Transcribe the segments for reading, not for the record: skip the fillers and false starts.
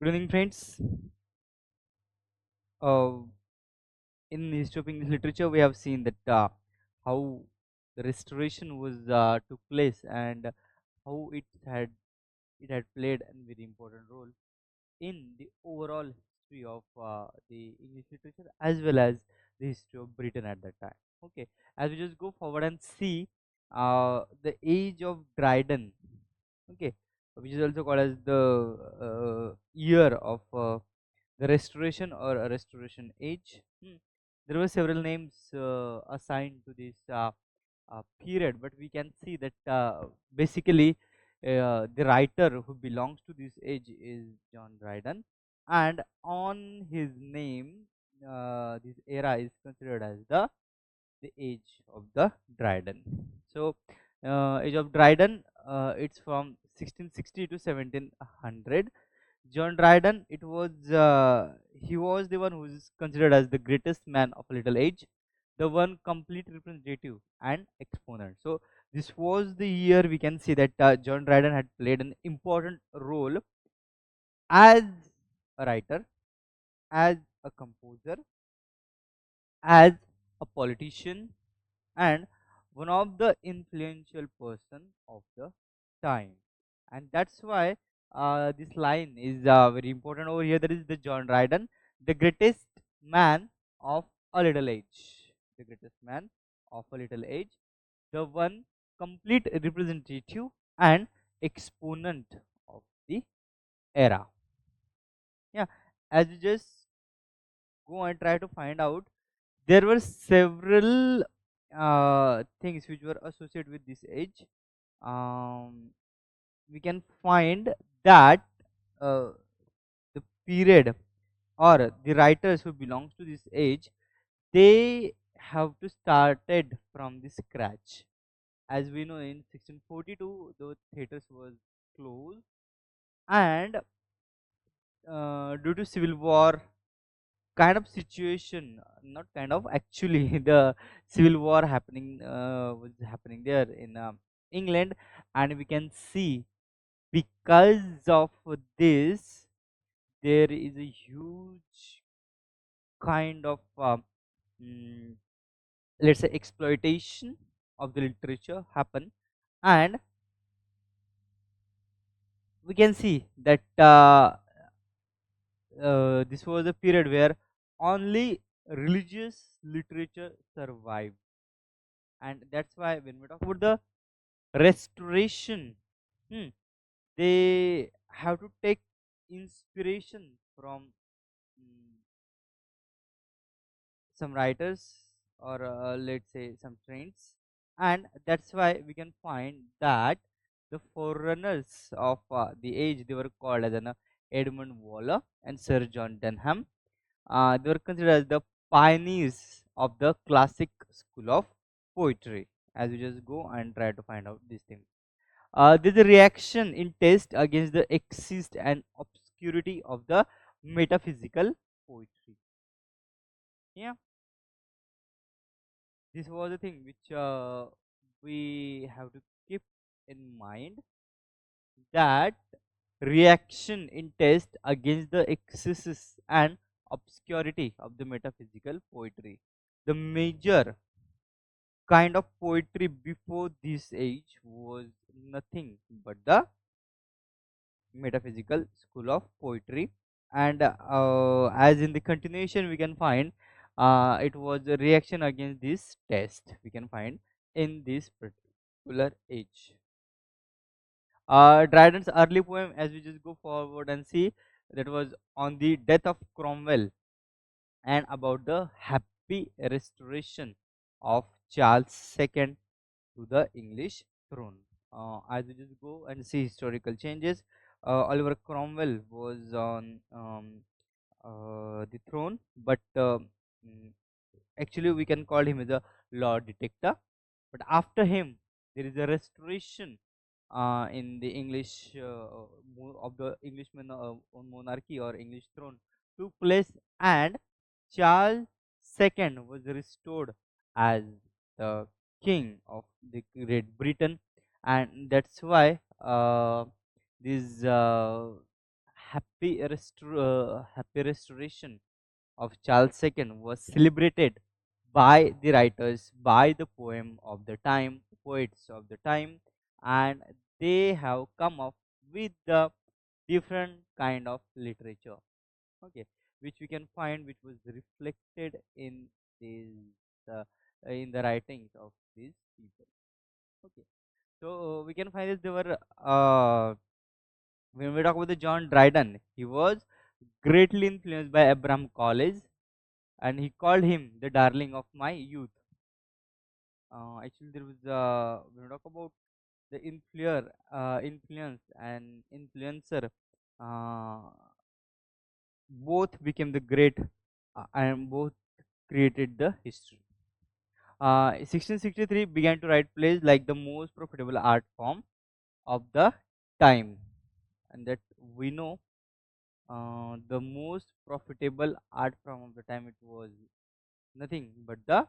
Good evening, friends. Uh, in history of English literature, we have seen that how the restoration was took place and how it had played a very important role in the overall history of the English literature as well as the history of Britain at that time. Okay, as we just go forward and see the age of Dryden. Okay, which is also called as the year of the restoration or a restoration age. There were several names assigned to this period, but we can see that basically the writer who belongs to this age is John Dryden, and on his name, this era is considered as the age of the Dryden. So, age of Dryden, it's from 1660 to 1700. John Dryden, he was the one who is considered as the greatest man of a little age, the one complete representative and exponent. So this was the year we can see that John Dryden had played an important role as a writer, as a composer, as a politician, and one of the influential person of the time. And that's why this line is very important over here. That is the John Dryden, the greatest man of a little age, the greatest man of a little age, the one complete representative and exponent of the era. Yeah, as you just go and try to find out, there were several things which were associated with this age. um, we can find that uh, the period or the writers who belongs to this age, they have to started from the scratch. As we know, in 1642 the theaters was closed, and due to civil war kind of situation, not kind of, actually the civil war happening was happening there in England, and we can see because of this there is a huge kind of mm, let's say exploitation of the literature happen. And we can see that this was a period where only religious literature survived, and that's why when we talk about the restoration, hmm, they have to take inspiration from mm, some writers or let's say some trends, and that's why we can find that the forerunners of the age, they were called as Edmund Waller and Sir John Denham. They were considered as the pioneers of the classic school of poetry. As we just go and try to find out these things, there's a reaction in test against the exist and obscurity of the metaphysical poetry. Yeah, this was the thing which we have to keep in mind, that reaction in test against the excesses and obscurity of the metaphysical poetry. The major kind of poetry before this age was nothing but the metaphysical school of poetry. And as in the continuation we can find it was a reaction against this test we can find in this particular age. Dryden's early poem, as we just go forward and see, that was on the death of Cromwell and about the happy restoration of Charles II to the English throne. As we just go and see historical changes, Oliver Cromwell was on the throne, but mm, actually we can call him as a Lord Detector. But after him, there is a restoration in the English of the English monarchy or English throne took place, and Charles II was restored as the king of the Great Britain, and that's why this happy restoration of Charles II was celebrated by the writers, by the poets of the time, and they have come up with the different kind of literature, okay, which we can find, which was reflected these uh, in the writings of these people. Okay, so we can find that they were when we talk about the John Dryden, he was greatly influenced by Abraham College, and he called him the darling of my youth. Actually, there was when we talk about the influence and influencer, uh, both became the great, and both created the history. 1663 began to write plays like the most profitable art form of the time, and that we know the most profitable art form of the time, it was nothing but the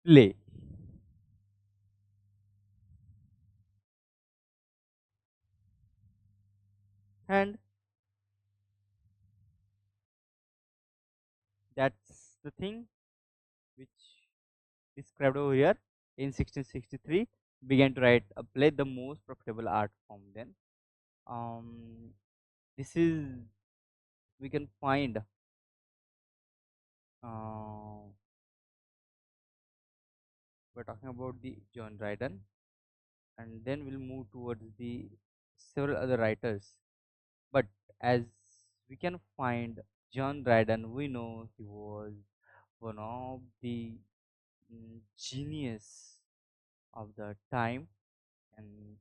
play. And that's the thing which described over here. In 1663 began to write a play, the most profitable art form then. This is, we can find, uh, we're talking about the John Dryden, and then we'll move towards the several other writers. But as we can find, John Dryden, we know he was one of the genius of the time, and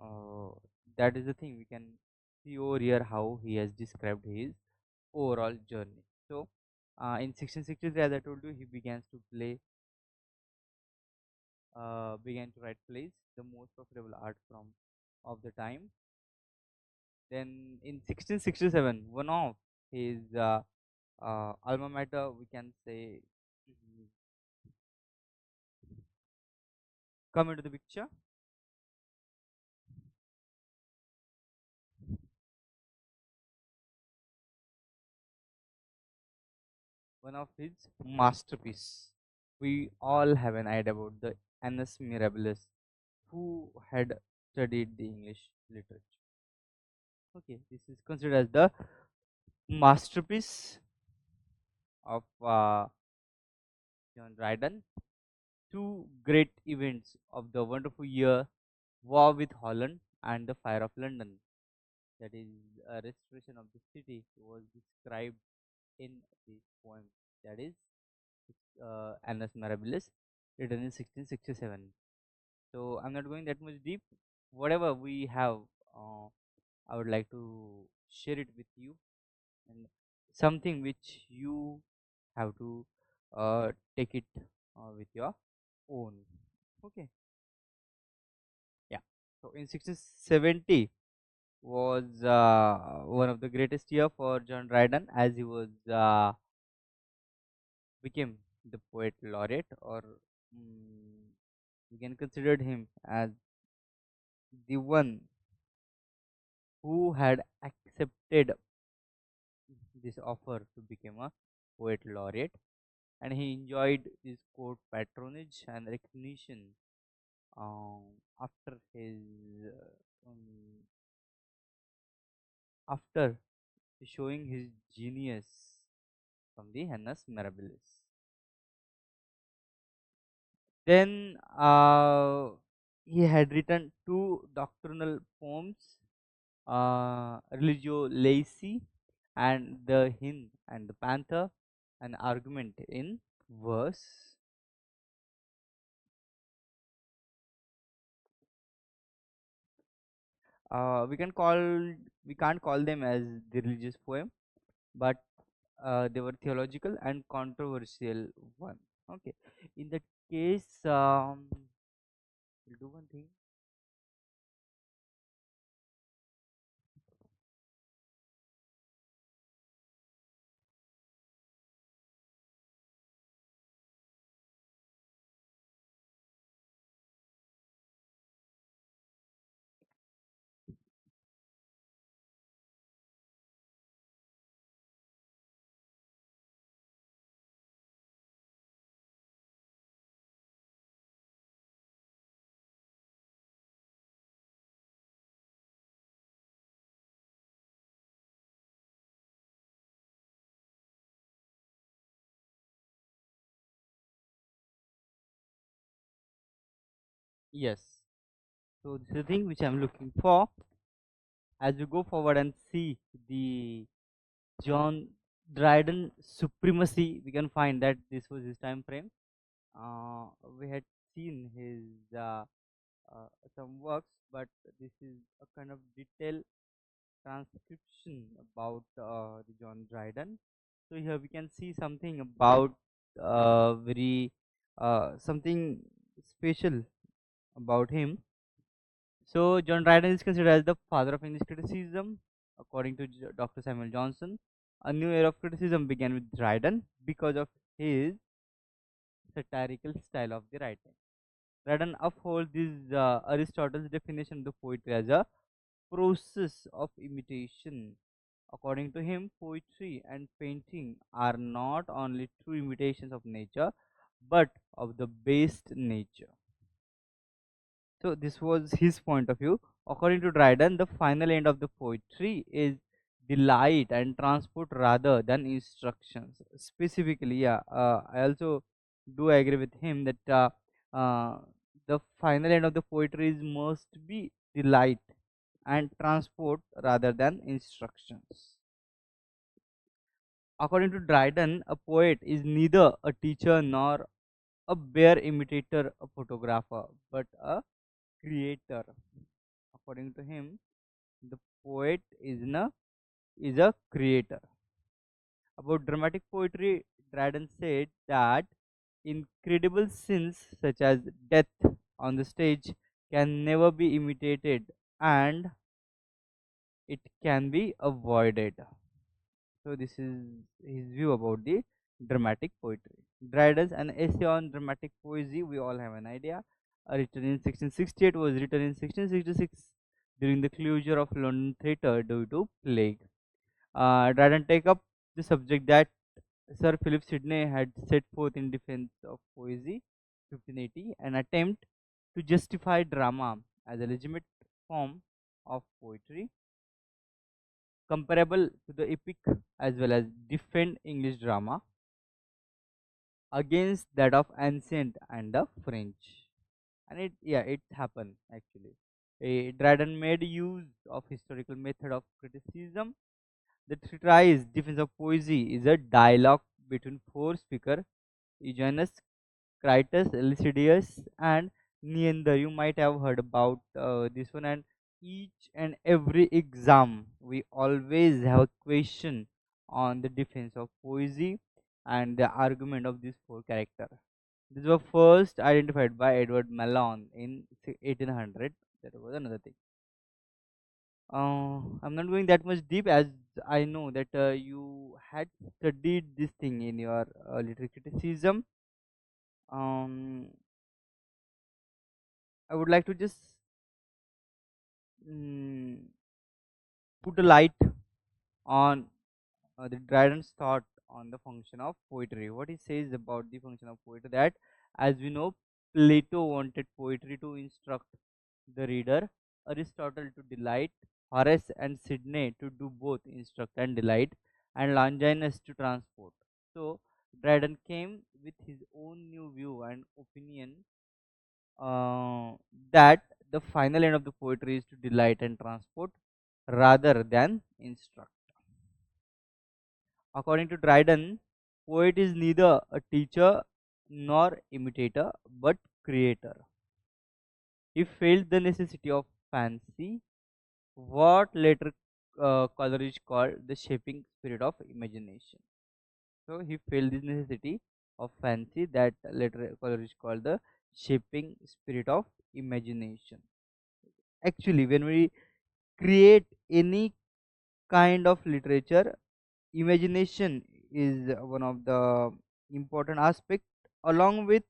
uh, that is the thing we can see over here how he has described his overall journey. So, in 1663, as I told you, he began to write plays, the most profitable art from of the time. Then in 1667, one of his alma mater, we can say, mhm, come into the picture. One of his masterpiece. We all have an idea about the Annus Mirabilis, who had studied the English literature. Okay, this is considered as the masterpiece of John Dryden. Two great events of the wonderful year, war with Holland and the fire of London, that is a restoration of the city, was described in this poem, that is Annus Mirabilis, written in 1667. So I'm not going that much deep. Whatever we have, uh, I would like to share it with you, and something which you have to take it with your own. Okay, yeah. So in 1670 was one of the greatest year for John Dryden, as he was became the poet laureate, or we can consider him as the one who had accepted this offer to become a poet laureate, and he enjoyed this court patronage and recognition um, after his after showing his genius from the Annus Mirabilis. Then he had written two doctrinal poems, Religio Laici and the Hind and the Panther, an argument in verse. We can call, we can't call them as the religious poem, but they were theological and controversial one. Okay, in that case, we'll do one thing. Yes. So this is the thing which I'm looking for as we go forward and see the John Dryden supremacy. We can find that this was his time frame. Uh, we had seen his uh, some works, but this is a kind of detailed transcription about the John Dryden. So here we can see something about very something special about him. So John Dryden is considered as the father of English criticism, according to Dr. Samuel Johnson. A new era of criticism began with Dryden because of his satirical style of the writing. Dryden upholds this Aristotle's definition of the poetry as a process of imitation. According to him, poetry and painting are not only true imitations of nature, but of the best nature. So this was his point of view. According to Dryden, the final end of the poetry is delight and transport rather than instructions. Specifically, yeah, I also do agree with him that uh, the final end of the poetry is must be delight and transport rather than instructions. According to Dryden, a poet is neither a teacher nor a bare imitator, a photographer, but a creator. According to him, the poet is a creator. About dramatic poetry, Dryden said that incredible scenes such as death on the stage can never be imitated and it can be avoided. So this is his view about the dramatic poetry. Dryden's an essay on dramatic poesy, we all have an idea. Written in 1668, was written in 1666 during the closure of London theatre due to plague. Dryden take up the subject that Sir Philip Sidney had set forth in defense of poesy, 1580, an attempt to justify drama as a legitimate form of poetry comparable to the epic, as well as defend English drama against that of ancient and the French. And it happened actually. Dryden made use of historical method of criticism. The treatise Defense of Poesy is a dialogue between four speakers: Eugenius, Critus, Lycidius, and Neander. You might have heard about this one. And each and every exam, we always have a question on the defense of poesy and the argument of these four characters. These were first identified by Edward Malone in 1800. That was another thing. I'm not going that much deep as I know that you had studied this thing in your literary criticism. Um, I would like to just mm, put a light on the Dryden's thought on the function of poetry. What he says about the function of poetry, that as we know, Plato wanted poetry to instruct the reader, Aristotle to delight, Horace and Sidney to do both instruct and delight, and Longinus to transport. So Dryden came with his own new view and opinion uh, that the final end of the poetry is to delight and transport rather than instruct. According to Dryden, poet is neither a teacher nor imitator but creator. He felt the necessity of fancy, what later Coleridge called the shaping spirit of imagination. So he felt this necessity of fancy that later Coleridge called the shaping spirit of imagination. Actually, when we create any kind of literature, imagination is one of the important aspect. Along with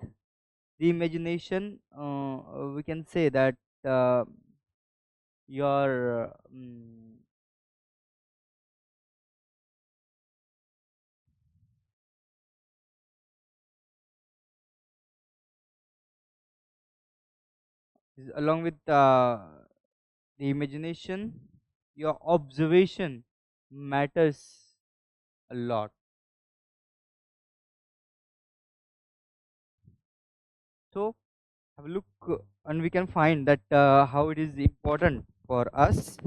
the imagination, we can say that uh, your along with the imagination, your observation matters a lot. So have a look and we can find that how it is important for us.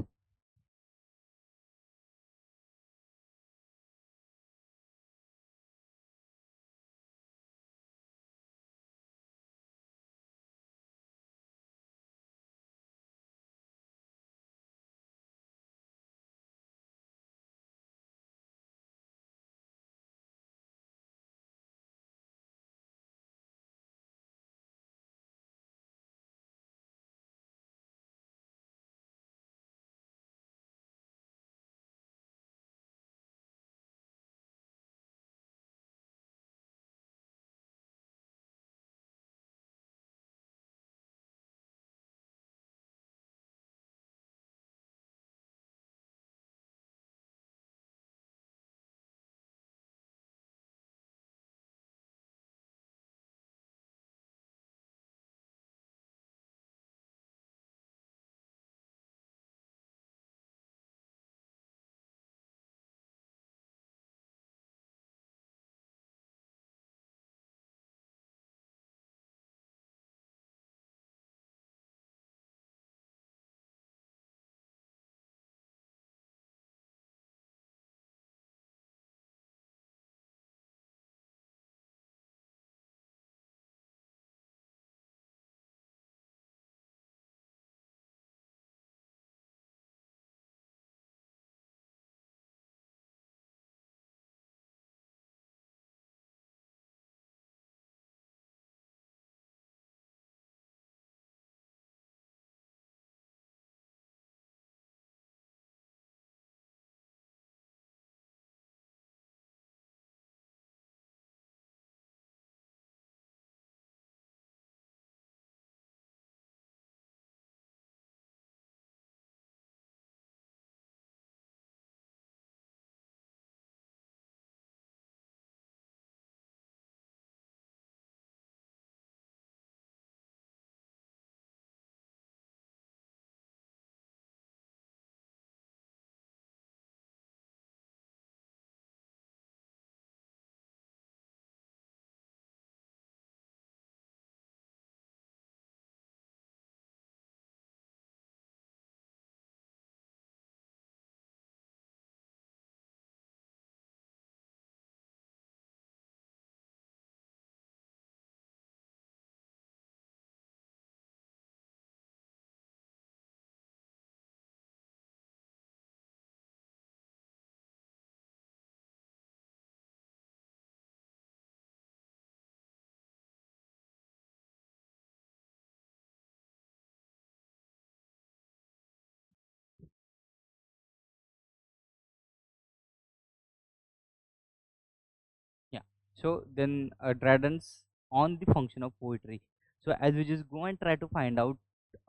Yeah. So then Dryden's on the function of poetry. So as we just go and try to find out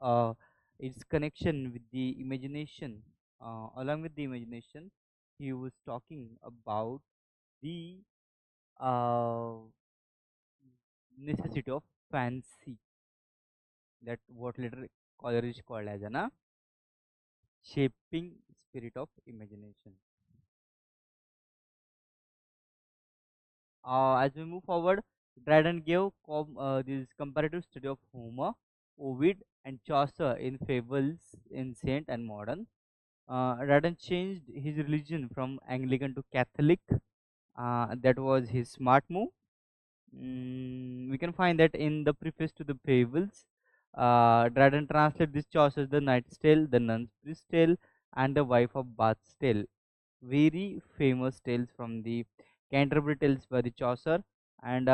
uh, its connection with the imagination, along with the imagination, he was talking about the uh, necessity of fancy, that what later Coleridge called as an shaping spirit of imagination. As we move forward, Dryden gave this comparative study of Homer, Ovid, and Chaucer in fables, ancient and modern. Dryden changed his religion from Anglican to Catholic. That was his smart move. We can find that in the preface to the fables. Dryden translated this Chaucer's The Knight's Tale, The Nun's Priest's Tale, and The Wife of Bath's Tale, very famous tales from the Canterbury Tales by the Chaucer, and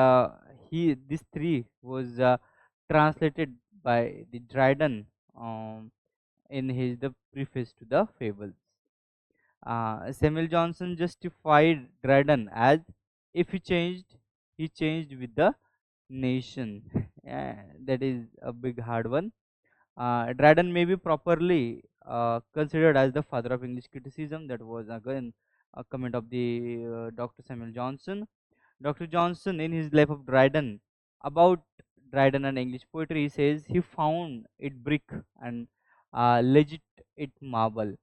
he these three was translated by the Dryden in his the preface to the fables. Samuel Johnson justified Dryden as if he changed with the nation. That is a big hard one. Dryden may be properly considered as the father of English criticism. That was again a comment of the Dr. Samuel Johnson. Dr. Johnson, in his Life of Dryden, about Dryden and English poetry, he says he found it brick and legit it marble.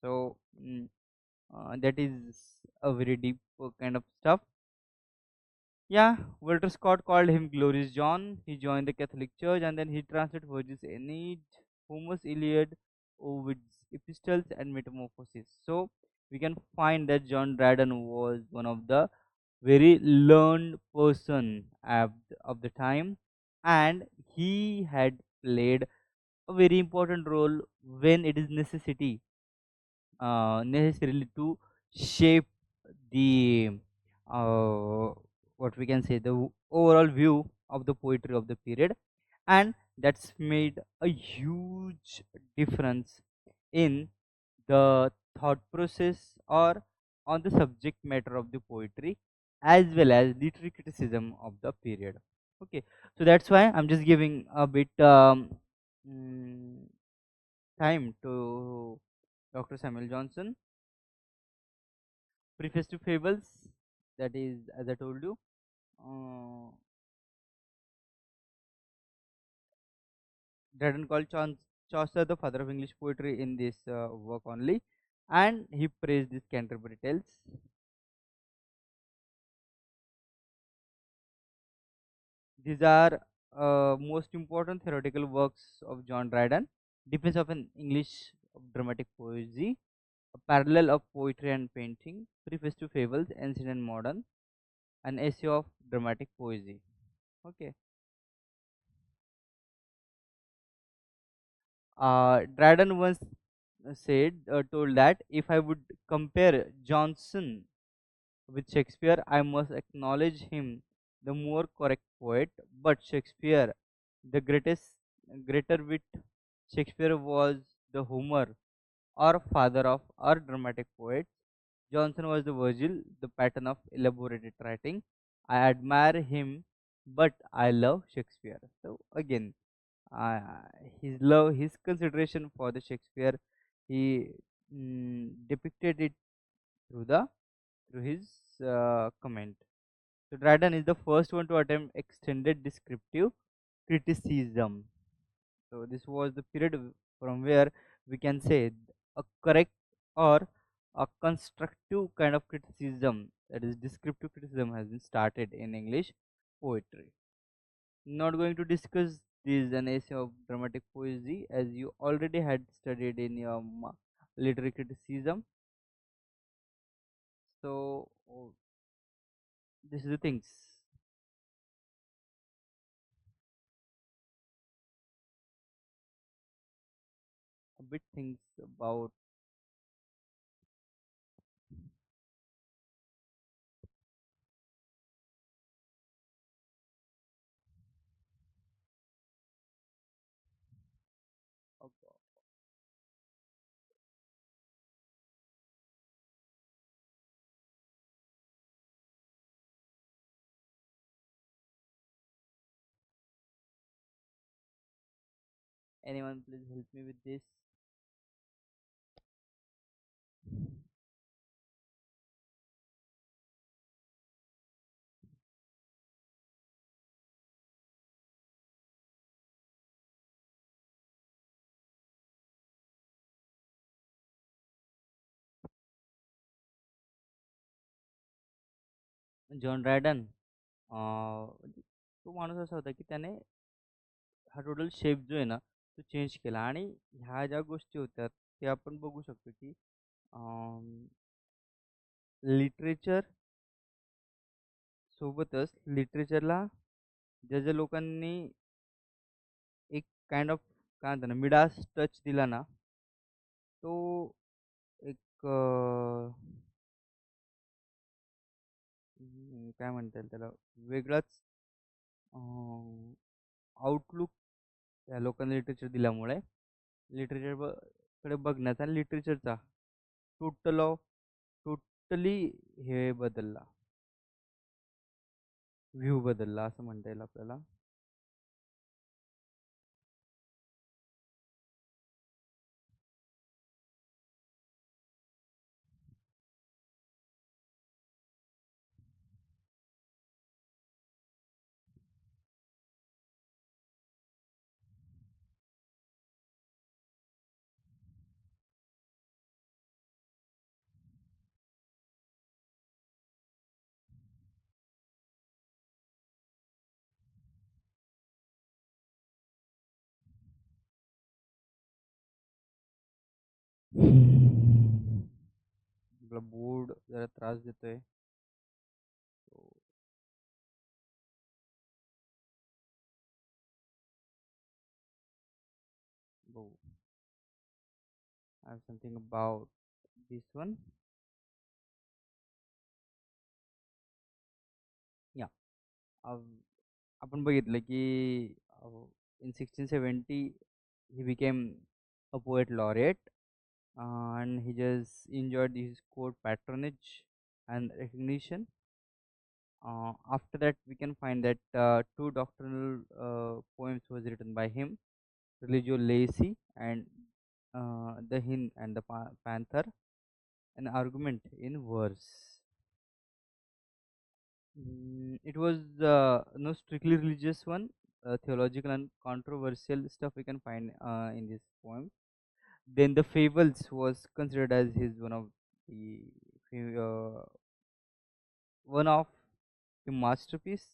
So that is a very deep kind of stuff. Yeah, Walter Scott called him Glorious John. He joined the Catholic Church and then he translated Virgil's Aeneid, Homer's Iliad, Ovid's Epistles, and Metamorphoses. So we can find that John Dryden was one of the very learned person of the time, and he had played a very important role when it is necessarily to shape the uh, what we can say the overall view of the poetry of the period, and that's made a huge difference in the thought process or on the subject matter of the poetry as well as literary criticism of the period. Okay, so that's why I'm just giving a bit mm, time to Dr. Samuel Johnson. Preface to Fables, that is, as I told you, uh, Dryden called Chaucer the father of English poetry in this work only, and he praised these Canterbury Tales. These are most important theoretical works of John Dryden: Defense of an English Dramatic Poesy, a parallel of poetry and painting, Preface to Fables, Ancient and Modern, an essay of dramatic poesy. Okay. Dryden once told that if I would compare Johnson with Shakespeare, I must acknowledge him the more correct poet. But Shakespeare, the greater wit, Shakespeare was the Homer or father of our dramatic poets. Johnson was the Virgil, the pattern of elaborated writing. I admire him, but I love Shakespeare. So again, uh, his love, his consideration for the Shakespeare, he depicted it through the through his comment. So Dryden is the first one to attempt extended descriptive criticism. So this was the period from where we can say a correct or a constructive kind of criticism, that is descriptive criticism, has been started in English poetry. Not going to discuss this an essay of dramatic poesy as you already had studied in your literary criticism. So this is the things, a bit things about. Anyone please help me with this? John Dryden तो माणूस असा होता की त्याने हा total shape जो आहे ना तो चेंज केला आणि ह्या ज्या गोष्टी होत्या ते आपण बघू शकतो की लिटरेचर सोबतच लिटरेचरला ज्या ज्या लोकांनी एक काइंड ऑफ काय म्हणतात ना मिडास टच दिला ना तो एक काय म्हणता येईल त्याला वेगळाच आउटलुक त्या लोकांना लिटरेचर दिल्यामुळे लिटरेचर कडे बघण्याचा आणि लिटरेचरचा टोटल ऑफ टोटली हे बदलला, व्ह्यू बदलला असं म्हणता येईल आपल्याला. मतलब बोर्ड जरा त्रास देतोय. So, बघू. I have something about this one. Yeah. आपण बघितलं की in 1670 he became a poet laureate, and he just enjoyed his court patronage and recognition. After that, we can find that two doctrinal poems was written by him, Religio Laici and The Hind and the Panther, an argument in verse. It was no strictly religious one, theological and controversial stuff we can find in this poem. Then the Fables was considered as his the uh, one of the masterpiece.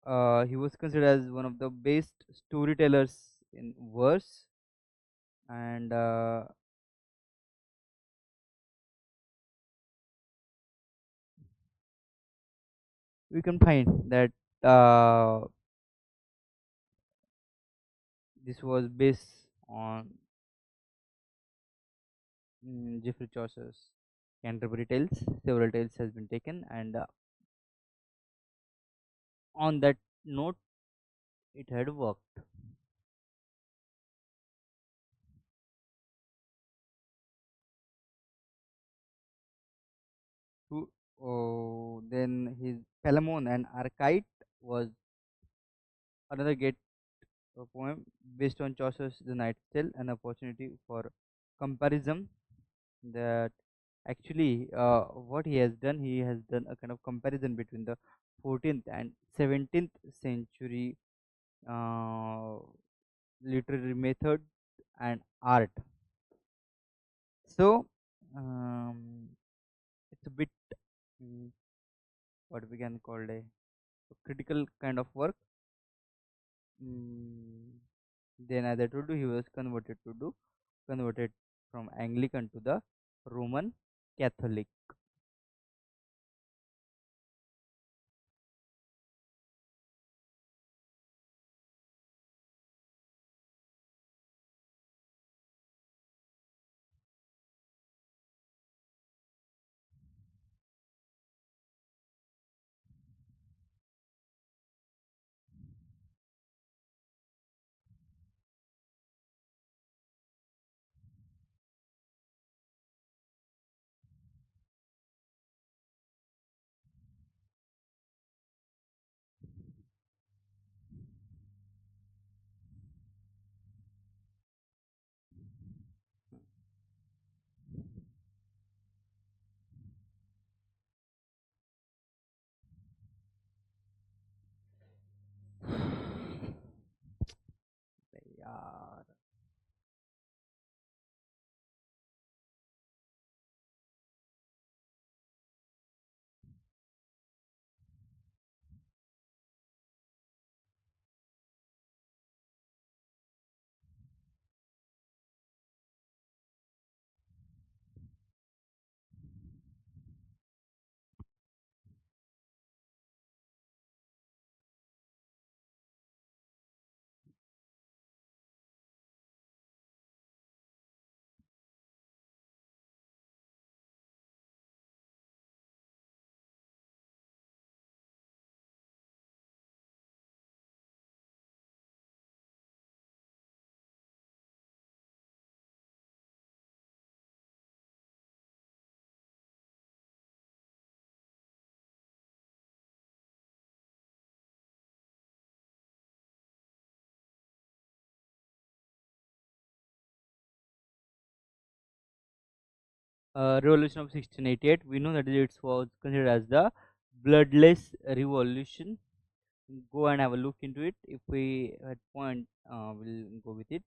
He was considered as one of the best storytellers in verse, and we can find that this was based on Geoffrey Chaucer's Canterbury Tales. Several tales has been taken, and on that note, it had worked. Then his Palamon and Archite was another great poem based on Chaucer's The Knight's Tale, an opportunity for comparison. That actually, what he has done a kind of comparison between the 14th and 17th century uh, literary method and art. So, um, it's a bit mm, what we can call a critical kind of work. Mm, then, as I told you, he was converted from Anglican to the Roman Catholic. यार. Revolution of 1688, we know that it was considered as the bloodless revolution. Go and have a look into it. If we at point, we'll go with it.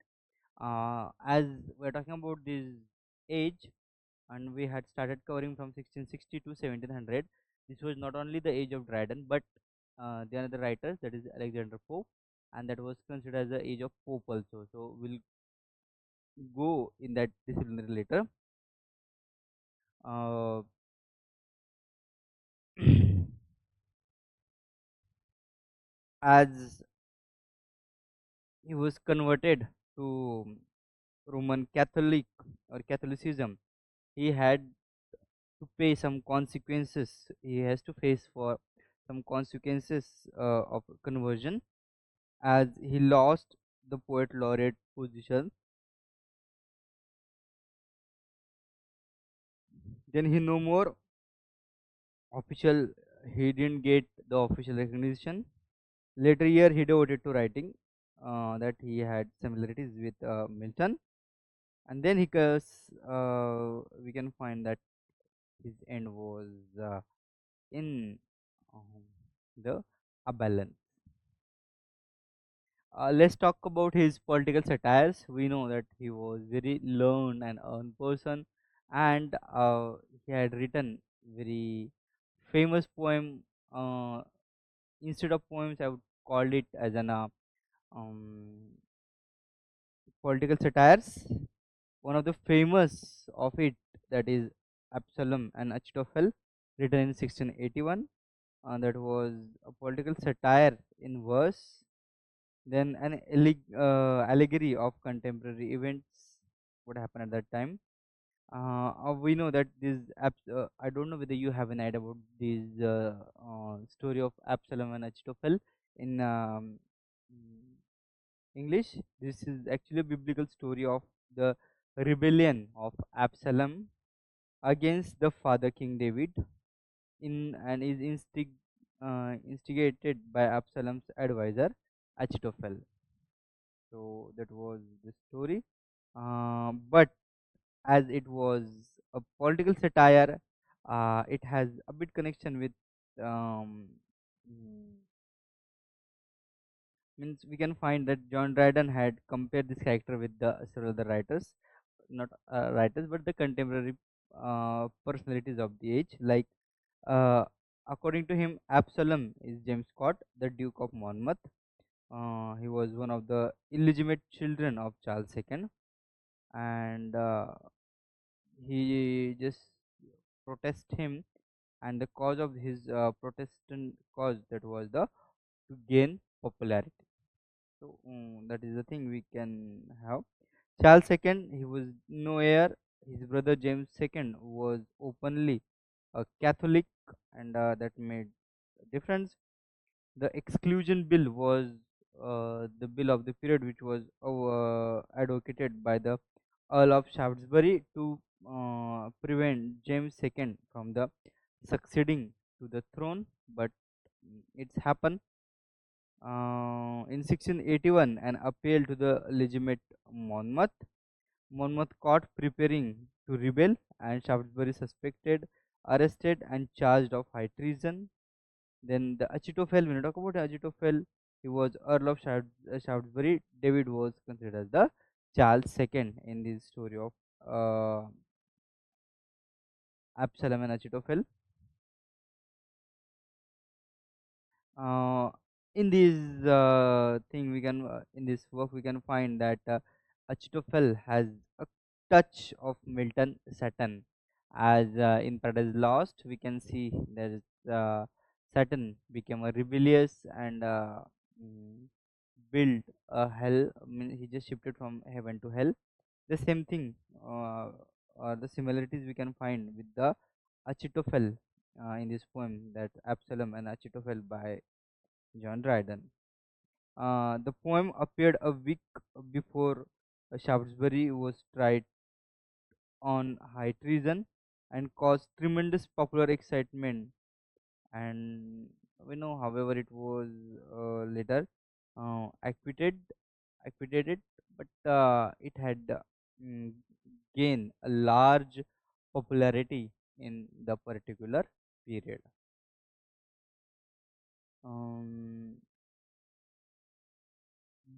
As we're talking about this age, and we had started covering from 1660 to 1700. This was not only the age of Dryden, but the another writers, that is Alexander Pope, and that was considered as the age of Pope also. So we'll go in that disciplinary later. Uh, as he was converted to Roman Catholic or Catholicism, he had to pay some consequences. He has to face for some consequences of conversion, as he lost the poet laureate position. Then he no more official. He didn't get the official recognition. Later year, he devoted to writing. That he had similarities with Milton, and then we can find that his end was in um, the Abalone. Let's talk about his political satires. We know that he was very learned and earned person, and he had written very famous poem. Uh, Instead of poems, I would call it as an um, political satires. One of the famous of it, that is Absalom and Achitophel, written in 1681. That was a political satire in verse. Then an allegory of contemporary events, what happened at that time. We know that I don't know whether you have an idea about this story of Absalom and Achitophel in mm, English. This is actually a biblical story of the rebellion of Absalom against the father King David, in and is instigated by Absalom's advisor Achitophel. So that was the story. But as it was a political satire, it has a bit connection with um, mm, means we can find that John Dryden had compared this character with the several other writers, not writers, but the contemporary personalities of the age. Like, uh, according to him, Absalom is James Scott, the Duke of Monmouth. He was one of the illegitimate children of Charles II, and he just protest him, and the cause of his Protestant cause, that was the to gain popularity. So that is the thing we can have. Charles II, he was no heir. His brother James II was openly a Catholic, and that made a difference. The exclusion bill was the bill of the period, which was advocated by the Earl of Shaftesbury to prevent James II from the succeeding to the throne, but it's happened. In 1681, an appeal to the legitimate Monmouth. Monmouth caught preparing to rebel, and Shaftesbury suspected, arrested, and charged of high treason. Then the Achitophel, when you talk about Achitophel, he was Earl of Shaftesbury. David was considered as the Charles II in this story of uh, Absalom and Achitophel. uh, in this thing we can in this work we can find that Achitophel has a touch of Milton Saturn, as in Paradise Lost we can see that Saturn became a rebellious and mm, built a hell. I mean, he just shifted from heaven to hell. The same thing, or the similarities we can find with the Achitophel in this poem, that Absalom and Achitophel by John Dryden. The poem appeared a week before Shaftesbury was tried on high treason and caused tremendous popular excitement. And we know, however, it was later acquitted, acquitted, but it had mm, gained a large popularity in the particular period. Um,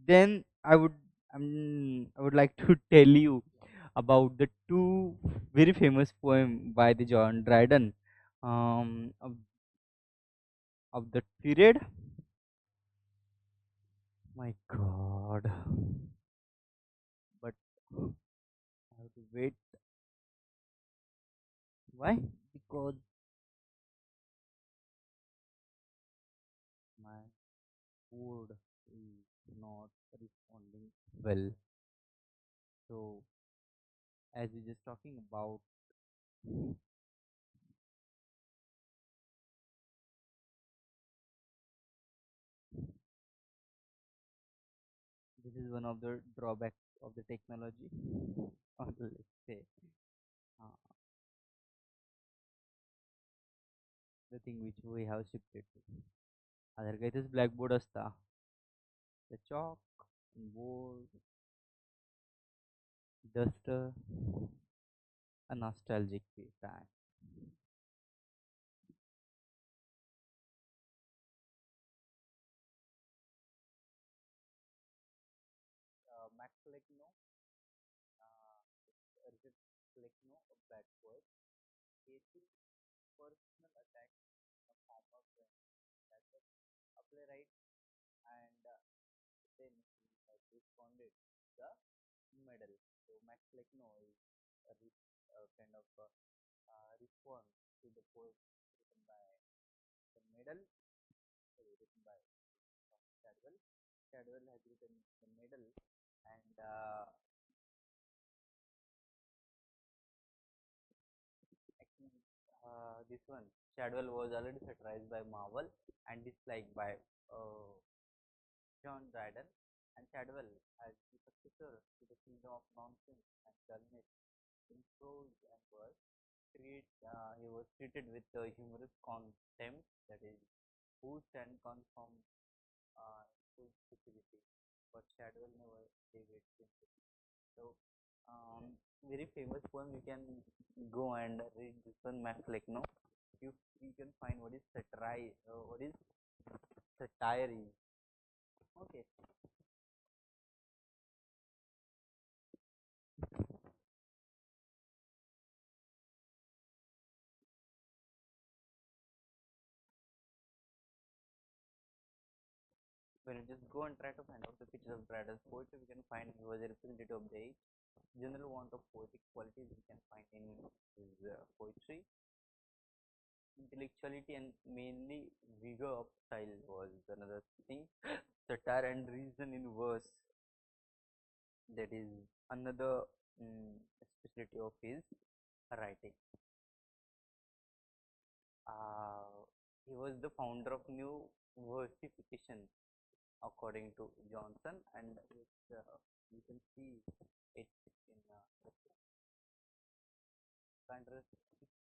then I would like to tell you about the two very famous poem by the John Dryden um, of, of that period. My God, but Wait, why? because my food is not responding well. So, as we just talking about, this is one of the drawbacks of the technology, or let's say, uh, the thing which we have shifted to. Otherwise, blackboard असता, the chalk, and board, duster, a nostalgic time. Max Legno, Urgent Legno, a blackboard, facing personal attack in a form of that was a playwright, and then he has responded to the medal. So Max Legno is a kind of response to the poem written by the medal, written by Shadwell. Shadwell has written the medal, and actually, this one Shadwell was already satirized by Marvel and disliked by uh, John Dryden, and Shadwell, as the successor to the kingdom of nonsense and dullness in prose and verse, he was treated with humorous contempt, that is, boost and conform full stupidity. But Shadwell never gave it sympathy. So, very famous poem. You can go and read this one, Max Lechno. You can find what is satire. What is satire is. Okay. When you just go and try to find out the picture of Dryden's poetry, we can find he was a representative of the age. General want of poetic qualities we can find in his poetry. Intellectuality and mainly vigor of style was another thing. Satire and reason in verse, that is another specialty of his writing. He was the founder of new versification according to Johnson, and you can see it in contrast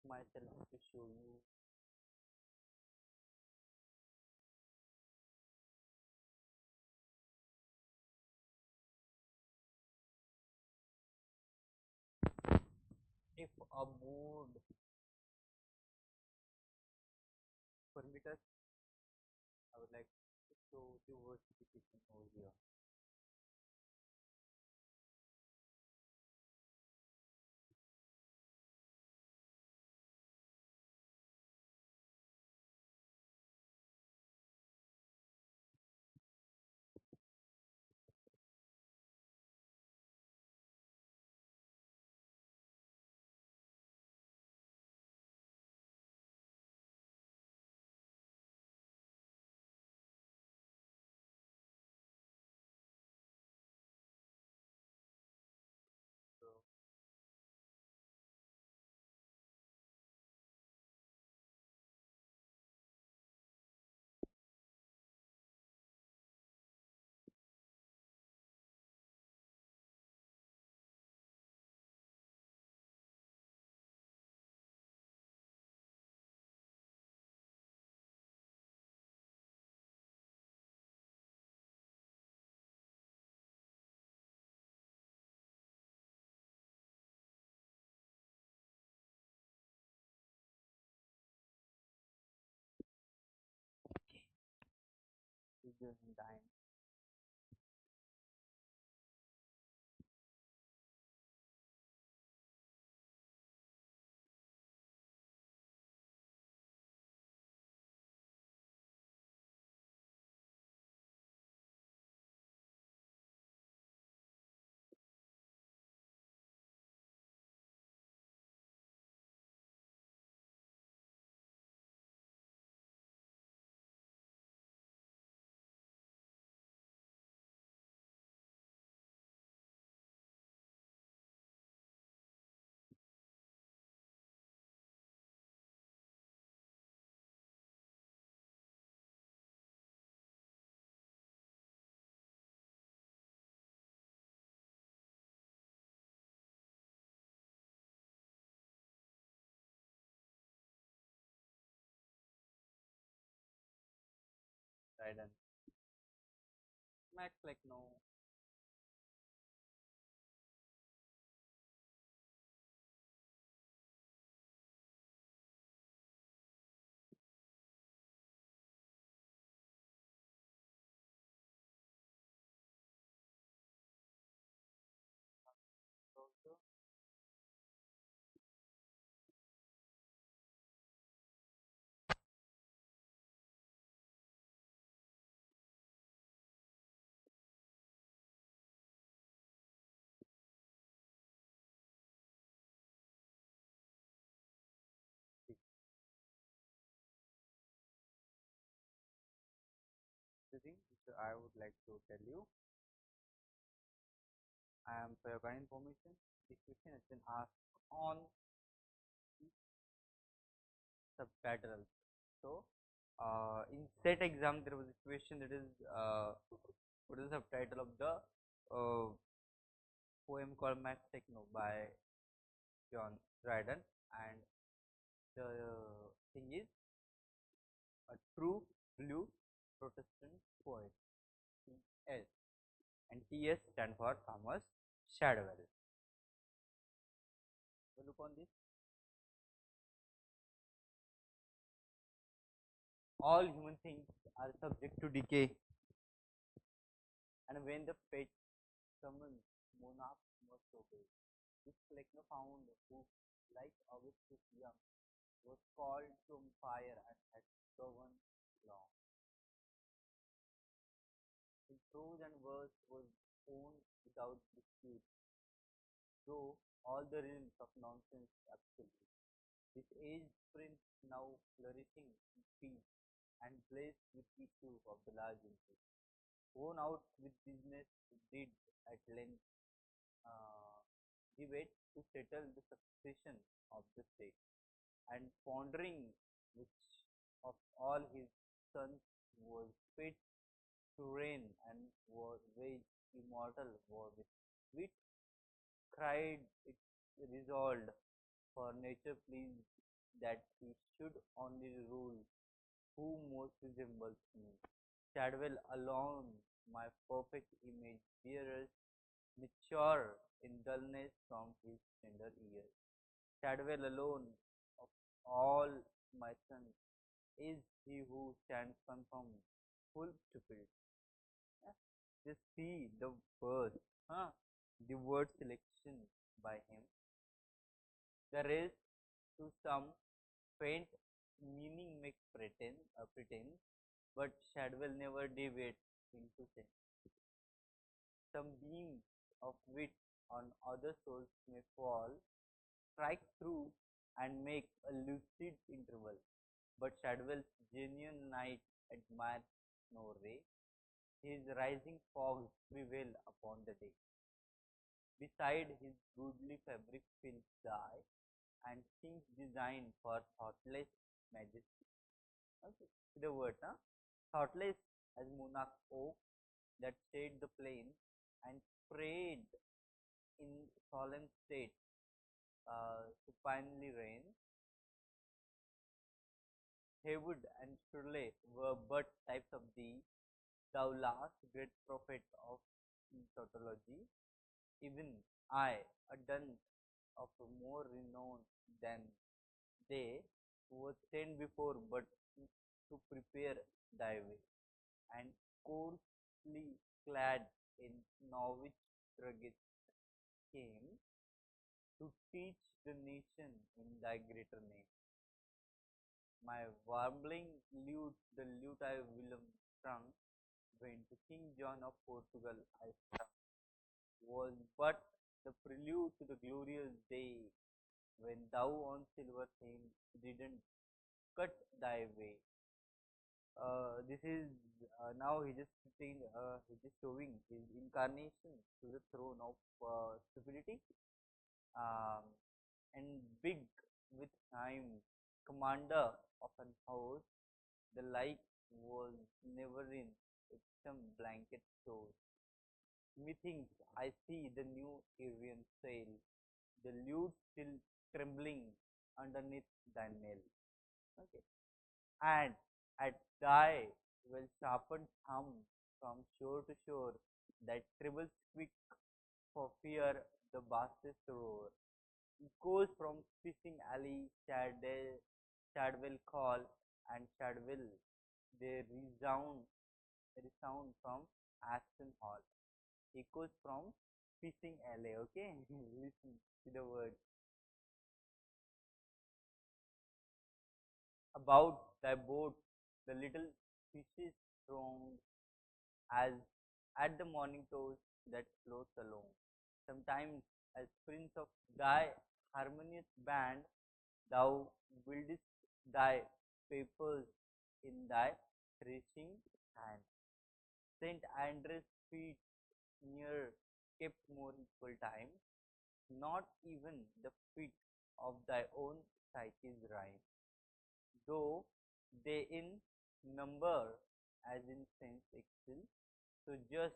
myself to show you if a mood permit us. I would like to show the versification over here. So is the time. Dryden. Max like no. Also, the thing which I would like to tell you, I am for your kind information. This question has been asked on subtitle. So, in set exam, there was a question that is, what is the subtitle of the poem called Max Techno by John Dryden, and the thing is a true blue Protestant poet. TS, and TS stand for Thomas Shadwell. So look on this. All human things are subject to decay, and when the fate summons, monarch must obey. This Plekno found who, like Augustus Young, was called to umpire and had governed long. His prose and verse was owned without dispute, though all the realms of nonsense absolute. This aged prince now flourishing in peace and blessed with issue of the large interest. Worn out with business, did at length uh, debate to settle the succession of the state, and pondering which of all his sons was fit to reign and was wage immortal war with wit, cried it resolved, for nature pleased that he should only rule who most resembles me. Shadwell alone, my perfect image bearers, mature in dullness from his tender years. Shadwell alone of all my sons is he who stands confirmed, full stupid. Yeah. Just see the verse, huh? The word selection by him. The rest to some faint meaning make pretend, but Shadwell never deviates into sense. Some beams of wit on other souls may fall, strike through, and make a lucid interval. But Shadwell's genuine night admires no ray. His rising fogs prevail upon the day. Beside his goodly fabric fills the eye, and things designed for thoughtless majesty. Okay, the word, huh? Thoughtless as monarch oak that shade the plain and sprayed in solemn state supinely reign. Heywood and Shirley were but types of thee, thou last great prophet of tautology. Even I, a dunce of more renown than they, was sent before but to prepare thy way, and coarsely clad in Norwich drugget came to teach the nation in thy greater name. My warbling lute, the lute I Willem strung, when to King John of Portugal I strung, was but the prelude to the glorious day when thou on silver Thames didn't cut thy way. This is now he just showing his incarnation to the throne of stupidity, um, and big with time, commander of an house, the like was never in with some blanket stores. Methinks I see the new Arian sail, the lute still trembling underneath thy nail. Okay. And at thy will sharpen thumb from shore to shore that trembles quick for fear the vastest roar. Echoes from fishing alley, Shadwell call, and Shadwell, they resound from Aston Hall. Echoes from fishing alley, okay? Listen to the word. About thy boat, the little fishes roamed as at the morning toast that floats along. Sometimes, as prince of thy harmonious band, thou wieldest thy papers in thy threshing hand. Saint Andrew's feet near kept more equal time, not even the feet of thy own Psyche's rhyme, though they in number as in sense excel, so just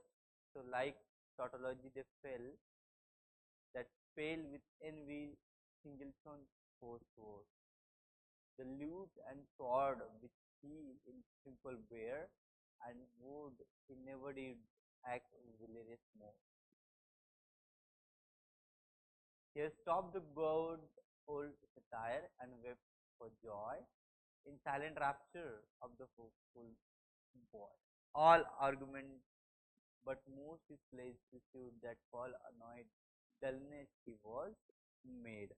so like tautology they fell, that pale with envy Singleton forswore. The lute and sword which he in simple bear, and would he never did act valorous more. Here stopped the good old satire and wept for joy in silent rapture of the hopeful boy. All argument but most his place to suit that fall annoyed dullness he was made.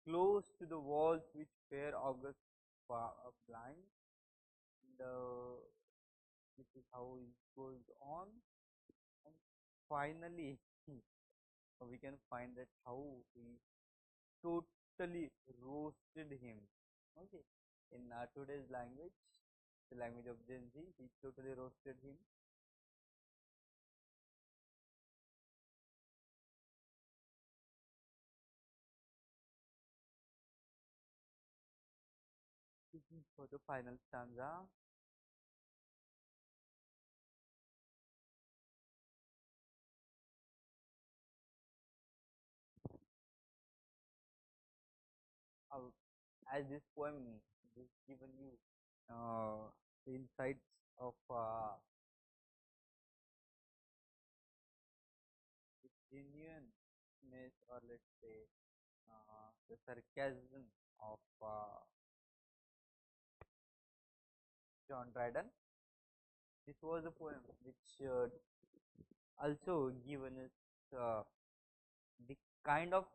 Close to the walls which fair August blind, the this is how it goes on, and finally we can find that how he totally roasted him. Okay, in today's language, the language of Gen Z, he totally roasted him. This is for the final stanza. Uh, as this poem has given you the insights of the genuineness, or let's say the sarcasm of John Dryden. This was a poem which also given us the kind of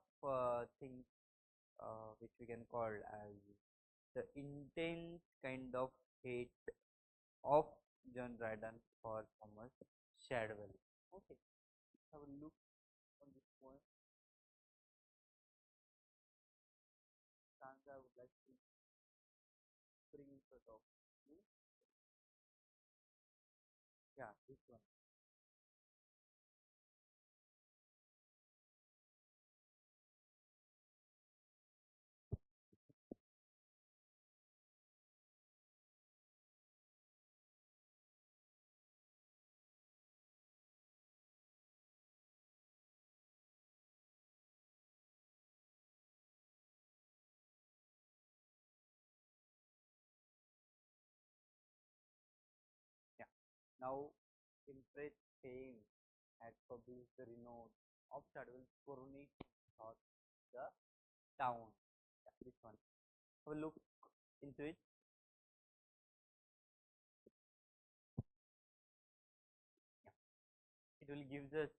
things which we can call as the intense kind of hate of John Dryden for Thomas Shadwell. Okay, have a look on this poem. Stanza I would like to bring in front of you. Yeah, this one. Yeah. Now, impressed fame had published the renown of Shadwell's coronation thought the town. Yeah, this one. Have a look into it. Yeah. It will give us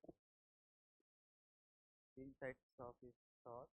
the insights of his thought.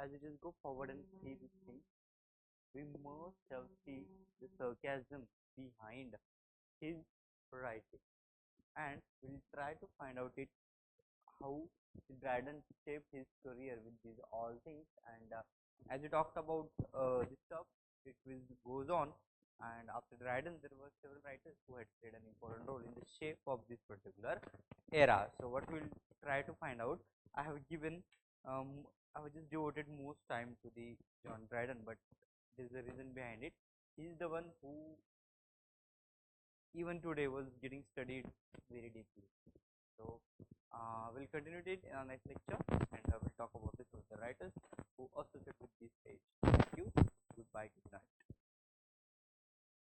as we just go forward and see this thing, we must have see the sarcasm behind his writing, and we'll try to find out it how Dryden shaped his career with these all things. And as we talked about this stuff, it will goes on. And after Dryden, there were several writers who had played an important role in the shape of this particular era. So what we'll try to find out, I have given, I have just devoted most time to the John Dryden, but there's a reason behind it. He's the one who even today was getting studied very deeply. So we'll continue it in our next lecture, and we'll talk about this with the writers who associate with this stage. Thank you. Goodbye. Good night.